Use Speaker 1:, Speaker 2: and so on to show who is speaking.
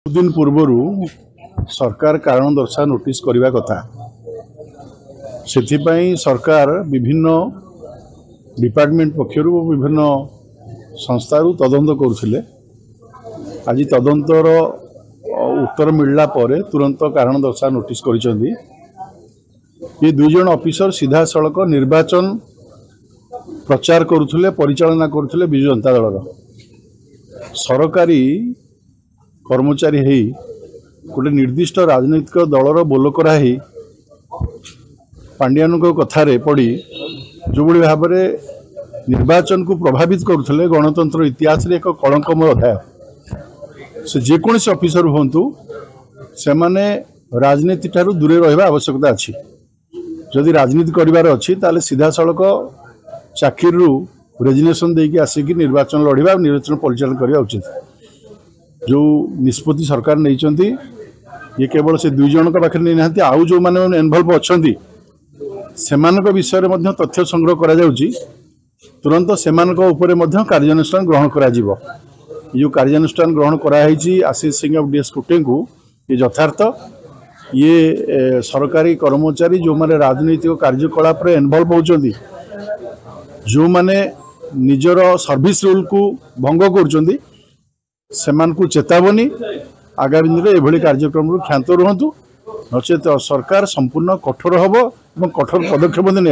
Speaker 1: दिन पूर्वर सरकार कारण दर्शा नोटिस करने कथा से सरकार विभिन्न डिपार्टमेंट पक्षर विभिन्न संस्था तदंत करुले। आज तदंतर उत्तर मिलला परे तुरंत कारण दर्शा नोटिस करिसेंती। ये दुई जन ऑफिसर सीधा सड़क निर्वाचन प्रचार करुले परिचालना करुले विजु जनता दल सरकारी कर्मचारी है गोटे निर्दिष्ट राजनैतिक दलर बोलकरा पांड्यान कथार पड़ी जो भाई भाव में निर्वाचन को प्रभावित करुले गणतंत्र इतिहास एक कलंकमय अध्याय से जेकोसी ऑफिसर हूँ से माने राजनीति ठारू दूरे रहा आवश्यकता अच्छी। जदि राजनीति करार अच्छी ताले सीधा सड़क चाकरी रेजिग्नेशन देकी आसिक निर्वाचन लड़वा निर्वाचन परिचालन करने उचित। जो निष्पत्ति सरकार नहीं ये केवल से दुई जन पाखे नहीं ना आउ जो मैंने इनवल्व अच्छा से विषय में तथ्य संग्रह करा तुरंत से कार्यानुष्ठान ग्रहण करा जो कार्यानुष्ठान ग्रहण कराई आशीष सिंह ऑफ डीएस कुटे को ये यथार्थ ये सरकारी कर्मचारी जो माने राजनीतिक कार्यकलाप इनवल्व होती जो माने निजर सर्विस रूल को भंग कर को चेतावनी आगामी दिन में यह कार्यक्रम क्षांत रुहतु नचेत सरकार संपूर्ण कठोर हम और कठोर पदक्षेप नि।